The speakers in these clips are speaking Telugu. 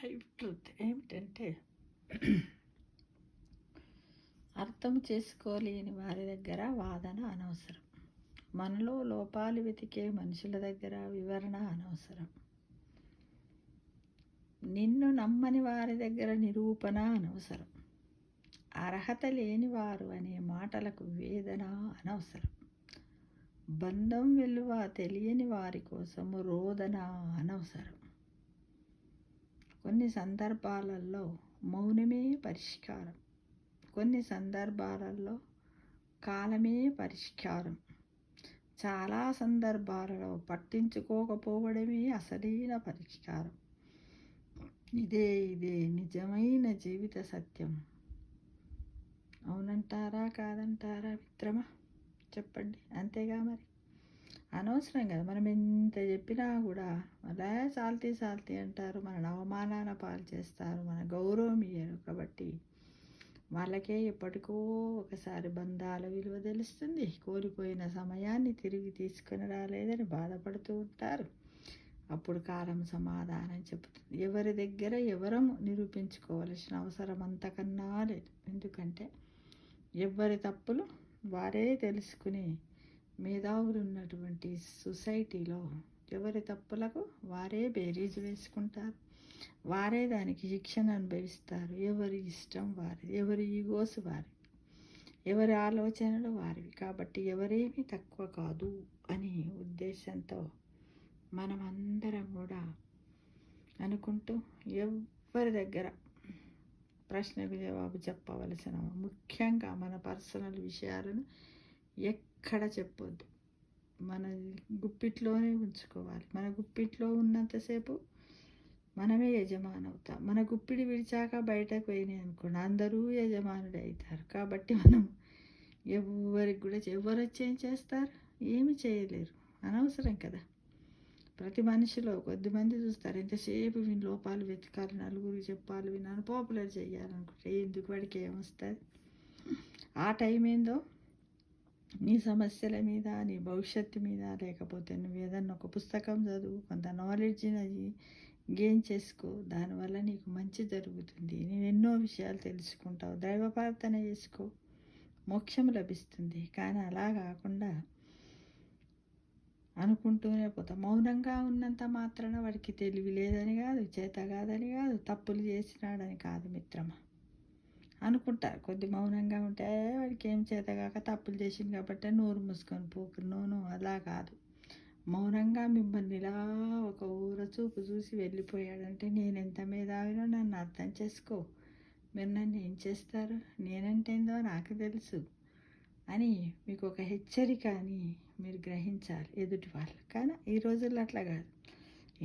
లైవ్ ట్రూత్ ఏమిటంటే అర్థం చేసుకోలేని వారి దగ్గర వాదన అనవసరం. మనలో లోపాలు వెతికే మనుషుల దగ్గర వివరణ అనవసరం. నిన్ను నమ్మని వారి దగ్గర నిరూపణ అనవసరం. అర్హత లేని వారు అనే మాటలకు వేదన అనవసరం. బంధం విలువ తెలియని వారి కోసం రోదన అనవసరం. కొన్ని సందర్భాలలో మౌనమే పరిష్కారం. కొన్ని సందర్భాలలో కాలమే పరిష్కారం. చాలా సందర్భాలలో పట్టించుకోకపోవడమే అసలైన పరిష్కారం. ఇదే నిజమైన జీవిత సత్యం. అవునంటారా కాదంటారా మిత్రమా? చెప్పండి. అంతేగా మరి. అనవసరం కదా మనం ఎంత చెప్పినా కూడా అలా సాల్తీ అంటారు, మన అవమానాల పాలు చేస్తారు, మన గౌరవం ఇయ్యరు. కాబట్టి వాళ్ళకే ఎప్పటికో ఒకసారి బంధాల విలువ తెలుస్తుంది. కోల్పోయిన సమయాన్ని తిరిగి తీసుకుని రాలేదని బాధపడుతూ ఉంటారు. అప్పుడు కాలం సమాధానం చెబుతుంది. ఎవరి దగ్గర ఎవరము నిరూపించుకోవాల్సిన అవసరం అంతకన్నా లేదు. ఎందుకంటే ఎవరి తప్పులు వారే తెలుసుకుని మేధావులు ఉన్నటువంటి సొసైటీలో ఎవరి తప్పులకు వారే బేరీజు వేసుకుంటారు. వారే దానికి శిక్షణ అనుభవిస్తారు. ఎవరి ఇష్టం వారిది, ఎవరి ఈగోస్ వారివి, ఎవరి ఆలోచనలు వారివి. కాబట్టి ఎవరేమీ తక్కువ కాదు అనే ఉద్దేశంతో మనమందరం కూడా అనుకుంటూ ఎవరి దగ్గర ప్రశ్నకు జవాబు చెప్పవలసిన, ముఖ్యంగా మన పర్సనల్ విషయాలను ఎక్కడ చెప్పొద్దు. మన గుప్పిట్లోనే ఉంచుకోవాలి. మన గుప్పిట్లో ఉన్నంతసేపు మనమే యజమాని అవుతాం. మన గుప్పిడి విడిచాక బయటకు పోయినాయి అనుకోండి, అందరూ యజమానులు అవుతారు. కాబట్టి మనం ఎవరికి కూడా ఎవరు వచ్చి ఏం చేస్తారు? ఏమి చేయలేరు. అనవసరం కదా. ప్రతి మనిషిలో కొద్దిమంది చూస్తారు, ఎంతసేపు వీని లోపాలు వెతకాలి, నలుగురికి చెప్పాలి, విన్నాను పాపులర్ చేయాలనుకుంటే ఎందుకు వాడికి ఏమొస్తుంది? ఆ టైం ఏందో నీ సమస్యల మీద, నీ భవిష్యత్తు మీద, లేకపోతే నువ్వు ఏదన్నా ఒక పుస్తకం చదువు, కొంత నాలెడ్జ్ని గెయిన్ చేసుకో. దానివల్ల నీకు మంచి జరుగుతుంది. నేను ఎన్నో విషయాలు తెలుసుకుంటావు. దైవ ప్రార్థన చేసుకో, మోక్షం లభిస్తుంది. కానీ అలా కాకుండా అనుకుంటూనే పోతాం. మౌనంగా ఉన్నంత మాత్రాన వాడికి తెలివి లేదని కాదు, చేత కాదని కాదు, తప్పులు చేసినాడని కాదు మిత్రమా. అనుకుంటారు కొద్ది మౌనంగా ఉంటే వాడికి ఏం చేతగాక తప్పులు చేసింది కాబట్టి నోరు మూసుకొని పోకున్నాను. అలా కాదు. మౌనంగా మిమ్మల్ని ఇలా ఒక ఊర చూపు చూసి వెళ్ళిపోయాడంటే నేనెంత మేధావినో నన్ను అర్థం చేసుకో, మీరు నన్ను ఏం చేస్తారు, నేనంటేందో నాకు తెలుసు అని మీకు ఒక హెచ్చరిక అని మీరు గ్రహించాలి ఎదుటి వాళ్ళు. కానీ ఈ రోజుల్లో అట్లా కాదు.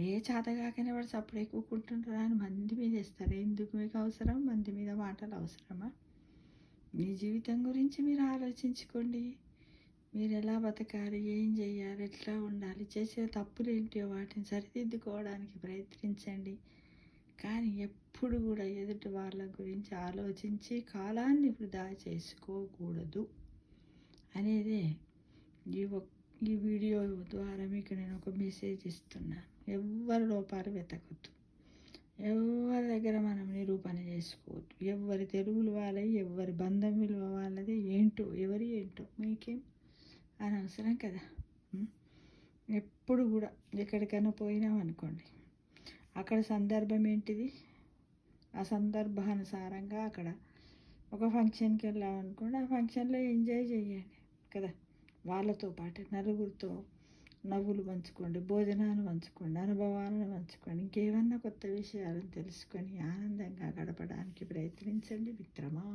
ఏ చేతగాకనే వాడు సప్పుడు కూకుంటుంటారా అని మంది మీద వేస్తారు. ఎందుకు మీకు అవసరం? మంది మీద మాటలు అవసరమా? మీ జీవితం గురించి మీరు ఆలోచించుకోండి. మీరు ఎలా బతకాలి, ఏం చేయాలి, ఎట్లా ఉండాలి, చేసే తప్పులు ఏంటో వాటిని సరిదిద్దుకోవడానికి ప్రయత్నించండి. కానీ ఎప్పుడు కూడా ఎదుటి వాళ్ళ గురించి ఆలోచించి కాలాన్ని వృధా చేసుకోకూడదు అనేదే ఈ వీడియో ద్వారా మీకు నేను ఒక మెసేజ్ ఇస్తున్నాను. ఎవరి లోపాలు వెతకొద్దు, ఎవరి దగ్గర మనం నిరూపణ చేసుకోవద్దు. ఎవరి తెలుగులు వాళ్ళవి, ఎవరి బంధం విలువ వాళ్ళది, ఏంటో మీకేం అనవసరం కదా. ఎప్పుడు కూడా ఎక్కడికైనా పోయినామనుకోండి, అక్కడ సందర్భం ఏంటిది, ఆ సందర్భానుసారంగా అక్కడ ఒక ఫంక్షన్కి వెళ్ళామనుకోండి, ఆ ఫంక్షన్లో ఎంజాయ్ చేయండి కదా. వాళ్ళతో పాటు నలుగురితో నవ్వులు పంచుకోండి, భోజనాలు పంచుకోండి, అనుభవాలను పంచుకోండి, ఇంకేమన్నా కొత్త విషయాలను తెలుసుకొని ఆనందంగా గడపడానికి ప్రయత్నించండి మిత్రమా.